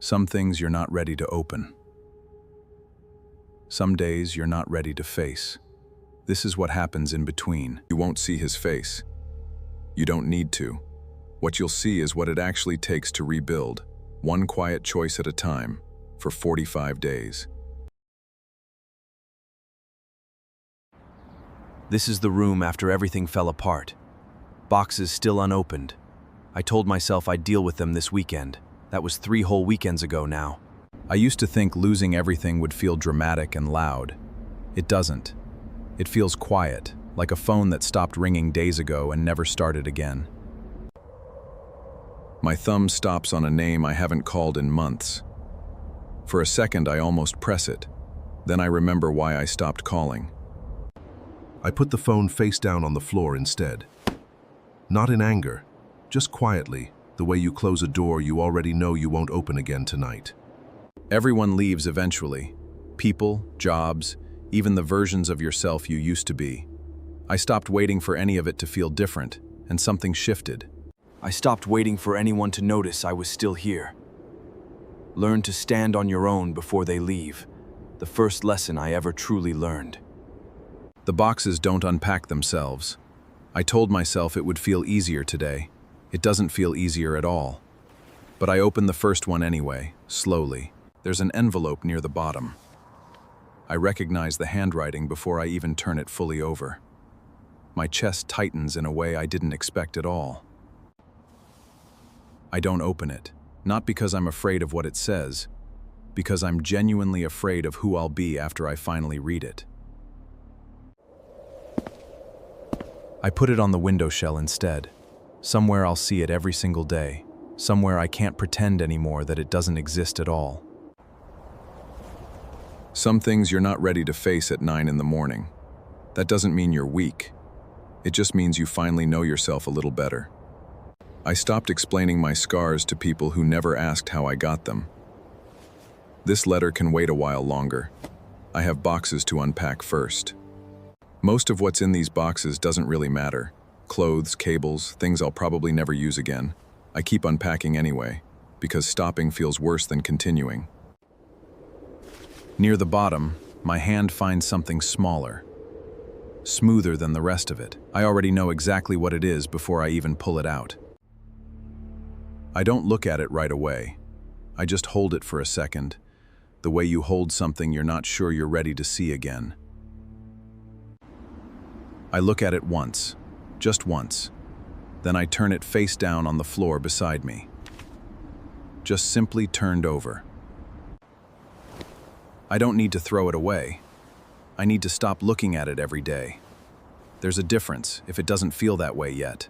Some things you're not ready to open. Some days you're not ready to face. This is what happens in between. You won't see his face. You don't need to. What you'll see is what it actually takes to rebuild, one quiet choice at a time, for 45 days. This is the room after everything fell apart. Boxes still unopened. I told myself I'd deal with them this weekend. That was 3 whole weekends ago now. I used to think losing everything would feel dramatic and loud. It doesn't. It feels quiet, like a phone that stopped ringing days ago and never started again. My thumb stops on a name I haven't called in months. For a second, I almost press it. Then I remember why I stopped calling. I put the phone face down on the floor instead. Not in anger, just quietly, the way you close a door you already know you won't open again tonight. Everyone leaves eventually. People, jobs, even the versions of yourself you used to be. I stopped waiting for any of it to feel different, and something shifted. I stopped waiting for anyone to notice I was still here. Learn to stand on your own before they leave. The first lesson I ever truly learned. The boxes don't unpack themselves. I told myself it would feel easier today. It doesn't feel easier at all. But I opened the first one anyway, slowly. There's an envelope near the bottom. I recognize the handwriting before I even turn it fully over. My chest tightens in a way I didn't expect at all. I don't open it, not because I'm afraid of what it says, because I'm genuinely afraid of who I'll be after I finally read it. I put it on the windowsill instead. Somewhere I'll see it every single day. Somewhere I can't pretend anymore that it doesn't exist at all. Some things you're not ready to face at 9 in the morning. That doesn't mean you're weak. It just means you finally know yourself a little better. I stopped explaining my scars to people who never asked how I got them. This letter can wait a while longer. I have boxes to unpack first. Most of what's in these boxes doesn't really matter. Clothes, cables, things I'll probably never use again. I keep unpacking anyway, because stopping feels worse than continuing. Near the bottom, my hand finds something smaller, smoother than the rest of it. I already know exactly what it is before I even pull it out. I don't look at it right away. I just hold it for a second, the way you hold something you're not sure you're ready to see again. I look at it once. Just once. Then I turn it face down on the floor beside me. Just simply turned over. I don't need to throw it away. I need to stop looking at it every day. There's a difference if it doesn't feel that way yet.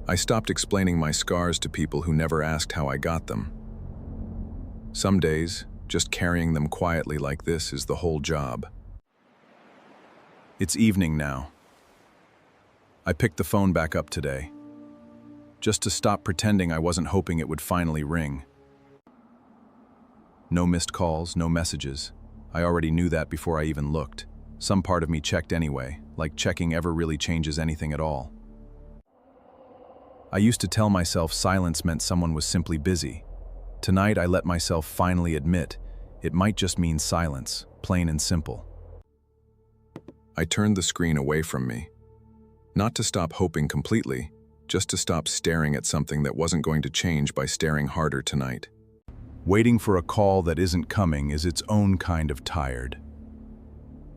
I stopped explaining my scars to people who never asked how I got them. Some days, just carrying them quietly like this is the whole job. It's evening now. I picked the phone back up today, just to stop pretending I wasn't hoping it would finally ring. No missed calls, no messages. I already knew that before I even looked. Some part of me checked anyway, like checking ever really changes anything at all. I used to tell myself silence meant someone was simply busy. Tonight I let myself finally admit it might just mean silence, plain and simple. I turned the screen away from me. Not to stop hoping completely, just to stop staring at something that wasn't going to change by staring harder tonight. Waiting for a call that isn't coming is its own kind of tired.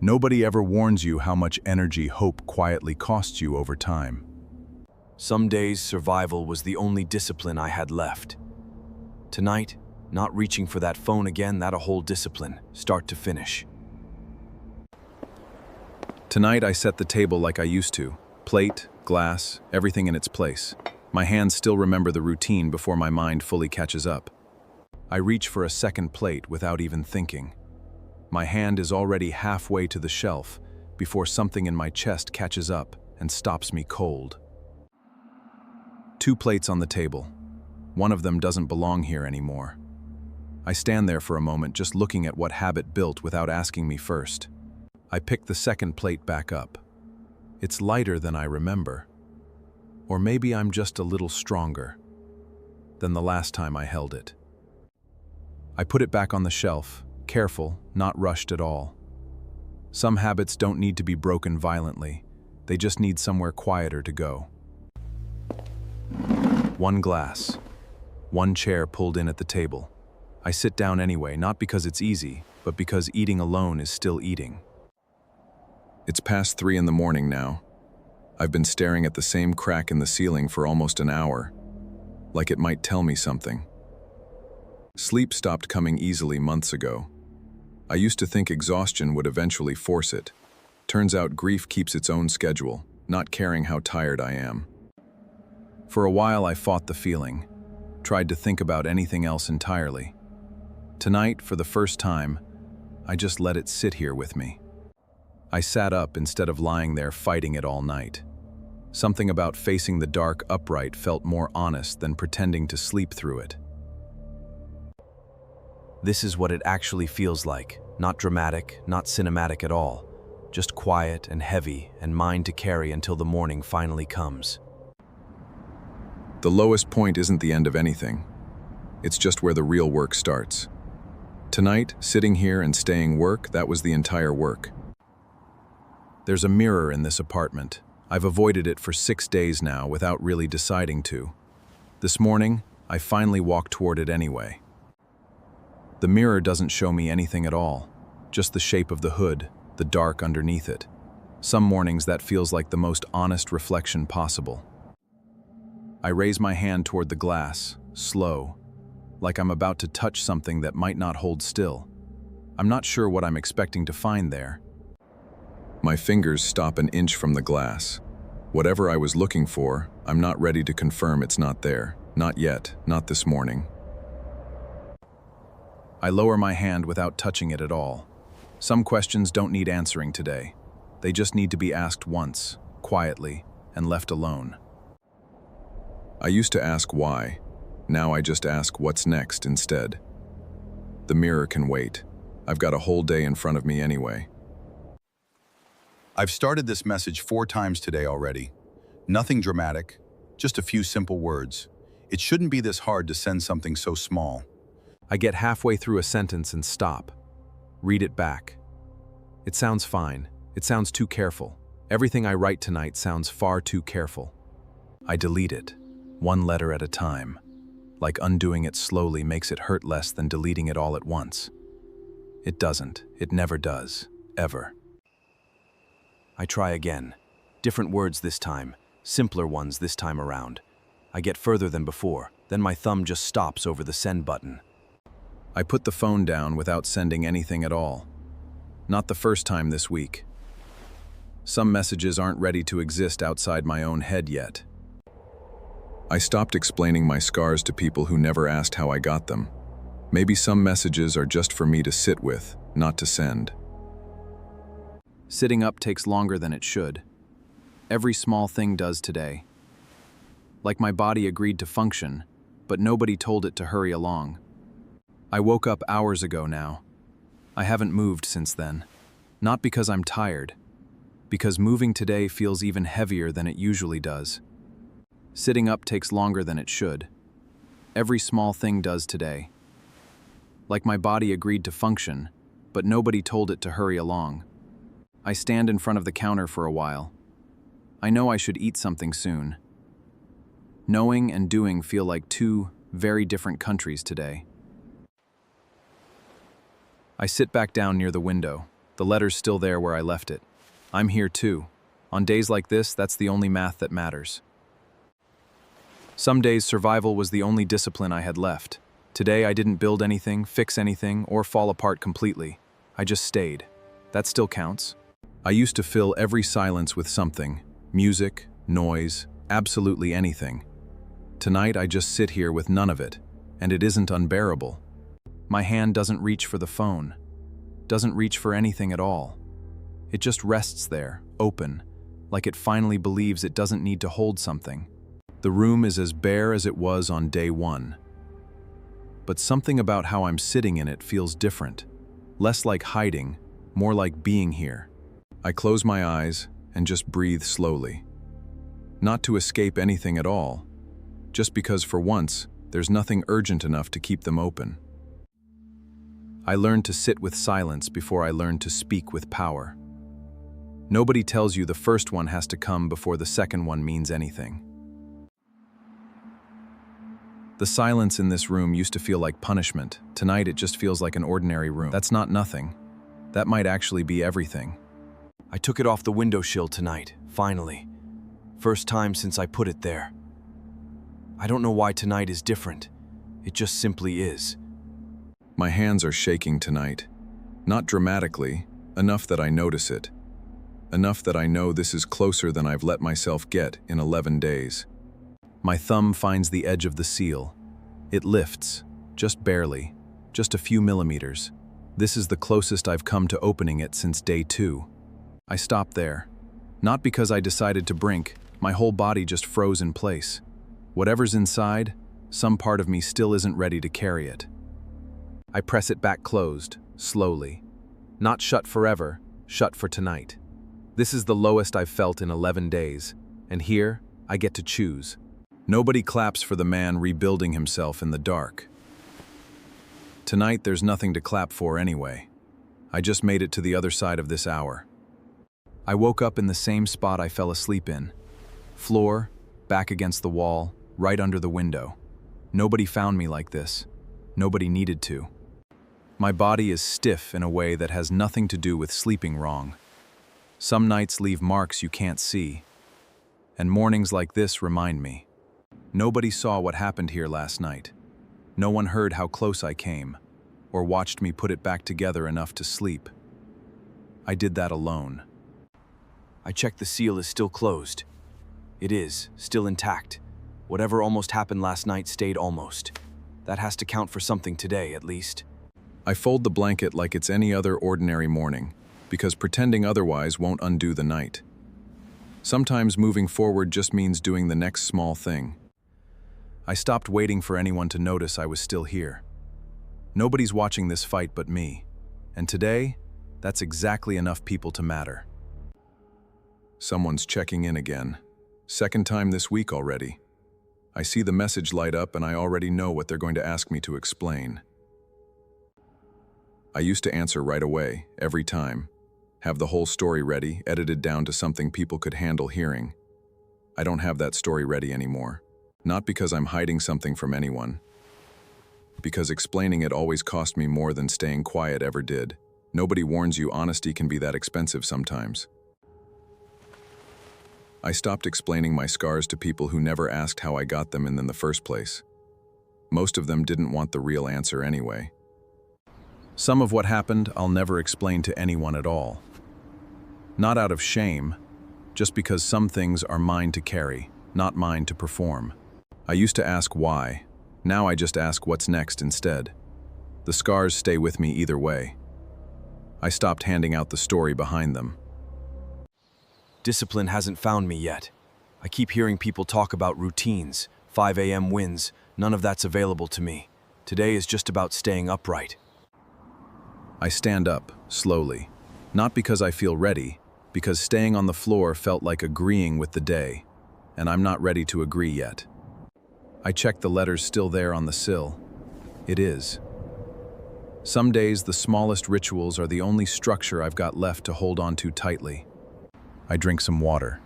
Nobody ever warns you how much energy hope quietly costs you over time. Some days survival was the only discipline I had left. Tonight, not reaching for that phone again, that's a whole discipline, start to finish. Tonight I set the table like I used to. Plate, glass, everything in its place. My hands still remember the routine before my mind fully catches up. I reach for a second plate without even thinking. My hand is already halfway to the shelf before something in my chest catches up and stops me cold. 2 plates on the table. One of them doesn't belong here anymore. I stand there for a moment just looking at what habit built without asking me first. I pick the second plate back up. It's lighter than I remember. Or maybe I'm just a little stronger. than the last time I held it. I put it back on the shelf, careful, not rushed at all. Some habits don't need to be broken violently. They just need somewhere quieter to go. One glass. One chair pulled in at the table. I sit down anyway, not because it's easy, but because eating alone is still eating. It's past 3 in the morning now. I've been staring at the same crack in the ceiling for almost an hour, like it might tell me something. Sleep stopped coming easily months ago. I used to think exhaustion would eventually force it. Turns out grief keeps its own schedule, not caring how tired I am. For a while I fought the feeling, tried to think about anything else entirely. Tonight, for the first time, I just let it sit here with me. I sat up instead of lying there fighting it all night. Something about facing the dark upright felt more honest than pretending to sleep through it. This is what it actually feels like. Not dramatic, not cinematic at all. Just quiet and heavy and mine to carry until the morning finally comes. The lowest point isn't the end of anything. It's just where the real work starts. Tonight, sitting here and staying work, that was the entire work. There's a mirror in this apartment. I've avoided it for 6 days now without really deciding to. This morning, I finally walked toward it anyway. The mirror doesn't show me anything at all, just the shape of the hood, the dark underneath it. Some mornings that feels like the most honest reflection possible. I raise my hand toward the glass, slow, like I'm about to touch something that might not hold still. I'm not sure what I'm expecting to find there. My fingers stop an inch from the glass. Whatever I was looking for, I'm not ready to confirm it's not there. Not yet, not this morning. I lower my hand without touching it at all. Some questions don't need answering today. They just need to be asked once, quietly, and left alone. I used to ask why. Now I just ask what's next instead. The mirror can wait. I've got a whole day in front of me anyway. I've started this message 4 times today already. Nothing dramatic, just a few simple words. It shouldn't be this hard to send something so small. I get halfway through a sentence and stop. Read it back. It sounds fine. It sounds too careful. Everything I write tonight sounds far too careful. I delete it, one letter at a time. Like undoing it slowly makes it hurt less than deleting it all at once. It doesn't. It never does. Ever. I try again. Different words this time. Simpler ones this time around. I get further than before. Then my thumb just stops over the send button. I put the phone down without sending anything at all. Not the first time this week. Some messages aren't ready to exist outside my own head yet. I stopped explaining my scars to people who never asked how I got them. Maybe some messages are just for me to sit with, not to send. Sitting up takes longer than it should. Every small thing does today. Like my body agreed to function, but nobody told it to hurry along. I woke up hours ago now. I haven't moved since then. Not because I'm tired, because moving today feels even heavier than it usually does. Sitting up takes longer than it should. Every small thing does today. Like my body agreed to function, but nobody told it to hurry along. I stand in front of the counter for a while. I know I should eat something soon. Knowing and doing feel like 2 very different countries today. I sit back down near the window. The letter's still there where I left it. I'm here too. On days like this, that's the only math that matters. Some days survival was the only discipline I had left. Today I didn't build anything, fix anything, or fall apart completely. I just stayed. That still counts. I used to fill every silence with something. Music, noise, absolutely anything. Tonight I just sit here with none of it, and it isn't unbearable. My hand doesn't reach for the phone, doesn't reach for anything at all. It just rests there, open, like it finally believes it doesn't need to hold something. The room is as bare as it was on day 1. But something about how I'm sitting in it feels different. Less like hiding, more like being here. I close my eyes and just breathe slowly. Not to escape anything at all, just because for once, There's nothing urgent enough to keep them open. I learned to sit with silence before I learned to speak with power. Nobody tells you the first one has to come before the second one means anything. The silence in this room used to feel like punishment. Tonight it just feels like an ordinary room. That's not nothing. That might actually be everything. I took it off the windowsill tonight, finally. First time since I put it there. I don't know why tonight is different. It just simply is. My hands are shaking tonight. Not dramatically, enough that I notice it. Enough that I know this is closer than I've let myself get in 11 days. My thumb finds the edge of the seal. It lifts, just barely, just a few millimeters. This is the closest I've come to opening it since day 2. I stopped there. Not because I decided to brink, my whole body just froze in place. Whatever's inside, some part of me still isn't ready to carry it. I press it back closed, slowly. Not shut forever, shut for tonight. This is the lowest I've felt in 11 days, and here, I get to choose. Nobody claps for the man rebuilding himself in the dark. Tonight, there's nothing to clap for anyway. I just made it to the other side of this hour. I woke up in the same spot I fell asleep in. Floor, back against the wall, right under the window. Nobody found me like this. Nobody needed to. My body is stiff in a way that has nothing to do with sleeping wrong. Some nights leave marks you can't see. And mornings like this remind me. Nobody saw what happened here last night. No one heard how close I came, or watched me put it back together enough to sleep. I did that alone. I checked the seal is still closed. It is, still intact. Whatever almost happened last night stayed almost. That has to count for something today, at least. I fold the blanket like it's any other ordinary morning, because pretending otherwise won't undo the night. Sometimes moving forward just means doing the next small thing. I stopped waiting for anyone to notice I was still here. Nobody's watching this fight but me, and today, that's exactly enough people to matter. Someone's checking in again. Second time this week already. I see the message light up and I already know what they're going to ask me to explain. I used to answer right away, every time. Have the whole story ready, edited down to something people could handle hearing. I don't have that story ready anymore. Not because I'm hiding something from anyone. Because explaining it always cost me more than staying quiet ever did. Nobody warns you honesty can be that expensive sometimes. I stopped explaining my scars to people who never asked how I got them in the first place. Most of them didn't want the real answer anyway. Some of what happened I'll never explain to anyone at all. Not out of shame, just because some things are mine to carry, not mine to perform. I used to ask why. Now I just ask what's next instead. The scars stay with me either way. I stopped handing out the story behind them. Discipline hasn't found me yet. I keep hearing people talk about routines, 5 a.m. wins. None of that's available to me. Today is just about staying upright. I stand up, slowly. Not because I feel ready, because staying on the floor felt like agreeing with the day, and I'm not ready to agree yet. I check the letters still there on the sill. It is. Some days the smallest rituals are the only structure I've got left to hold on to tightly. I drink some water.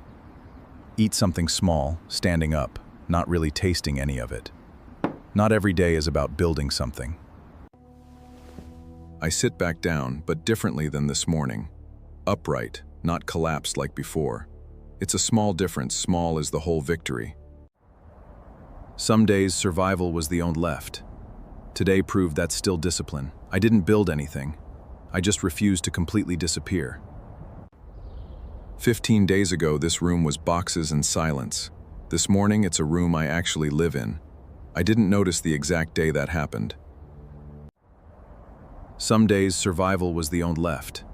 Eat something small, standing up, not really tasting any of it. Not every day is about building something. I sit back down, but differently than this morning. Upright, not collapsed like before. It's a small difference, small as the whole victory. Some days survival was the only left. Today proved that's still discipline. I didn't build anything. I just refused to completely disappear. 15 days ago, this room was boxes and silence. This morning, it's a room I actually live in. I didn't notice the exact day that happened. Some days, survival was the only left.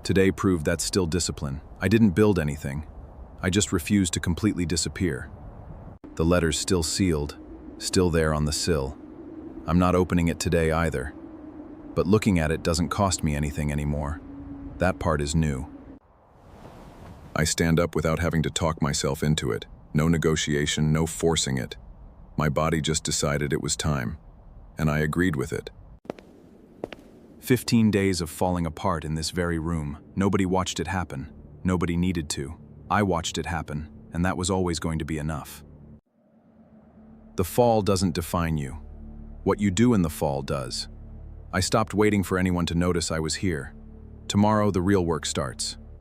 Today proved that's still discipline. I didn't build anything. I just refused to completely disappear. The letter's still sealed, still there on the sill. I'm not opening it today either. But looking at it doesn't cost me anything anymore. That part is new. I stand up without having to talk myself into it. No negotiation, no forcing it. My body just decided it was time, and I agreed with it. 15 days of falling apart in this very room. Nobody watched it happen. Nobody needed to. I watched it happen, and that was always going to be enough. The fall doesn't define you. What you do in the fall does. I stopped waiting for anyone to notice I was here. Tomorrow, the real work starts.